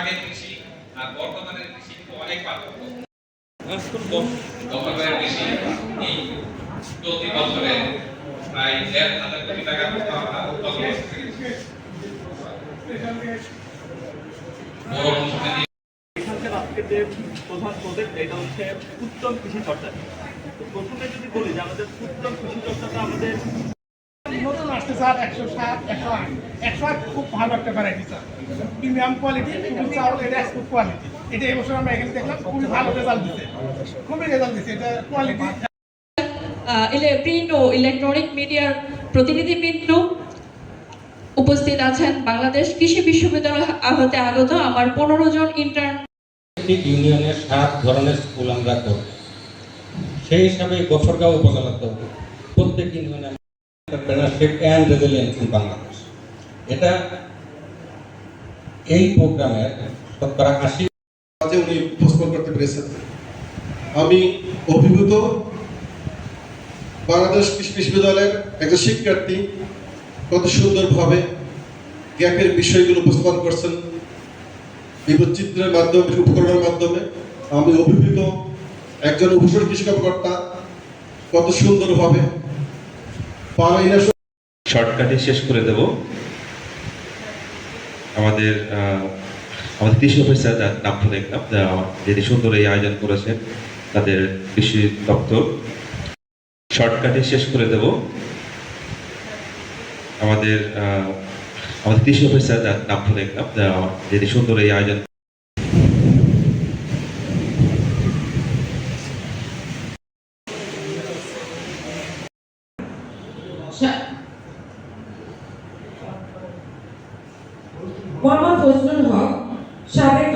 আগের কৃষি আর বর্তমানের কৃষি কিন্তু অনেক পার্থক্য। গতবারের কৃষি এই চলতি বছরে প্রায় ১,৫০০ কোটি টাকা মতো আমরা উৎপাদন করতে পেরেছি। বড় অনুষ্ঠানে এখানকার আজকে যে প্রধান প্রজেক্ট এটা হচ্ছে উত্তম কৃষি চর্চা। তো প্রথমে যদি বলি যে আমাদের উত্তম কৃষি চর্চাটা আমাদের নতুন আসছে স্যার ১০৭, ১০৮, ১০৮ খুব ভালো একটা ভ্যারাইটি স্যার, প্রিমিয়াম কোয়ালিটি চাউল, এটা এক্সপোর্ট কোয়ালিটি। এটা এবছর আমরা এখানে দেখলাম খুবই ভালো রেজাল্ট দিচ্ছে, খুবই রেজাল্ট দিচ্ছে এটা কোয়ালিটি। প্রিন্ট ও ইলেকট্রনিক মিডিয়ার প্রতিনিধিবৃন্দ উপস্থিত আছেন, বাংলাদেশ কৃষি বিশ্ববিদ্যালয় হতে আগত আমার ১৫ জন ইন্টার্ন। ইউনিয়নের ৭ ধরনের স্কুল আমরা করব, সেই হিসাবে গফরগাঁও উপজেলাতে প্রত্যেক ইউনিয়নে entrepreneurship and resilience in Bangladesh, এটা এই প্রোগ্রামের শতকরা ৮০ উনি উপস্থাপন করতে পেরেছেন। আমি অভিভূত বাংলাদেশ কৃষি বিশ্ববিদ্যালয়ের একজন শিক্ষার্থী কত সুন্দরভাবে গ্যাপের বিষয়গুলো উপস্থাপন করছেন বিভিন্ন চিত্রের মাধ্যমে, উপকরণের মাধ্যমে। আমি অভিভূত একজন অবসর কৃষি কর্মকর্তা কত সুন্দরভাবে শর্টকাটে শেষ করে দেব। আমাদের কৃষি অফিসার যার নামটা দেখলাম, যিনি সুন্দর এই আয়োজন করেছেন, তাদের কৃষি দপ্তর। শর্টকাটে শেষ করে দেব। আমাদের কৃষি অফিসার যার নামটা দেখলাম, যিনি সুন্দর এই আয়োজন। মোহাম্মদ ফজলুল হক, সাবেক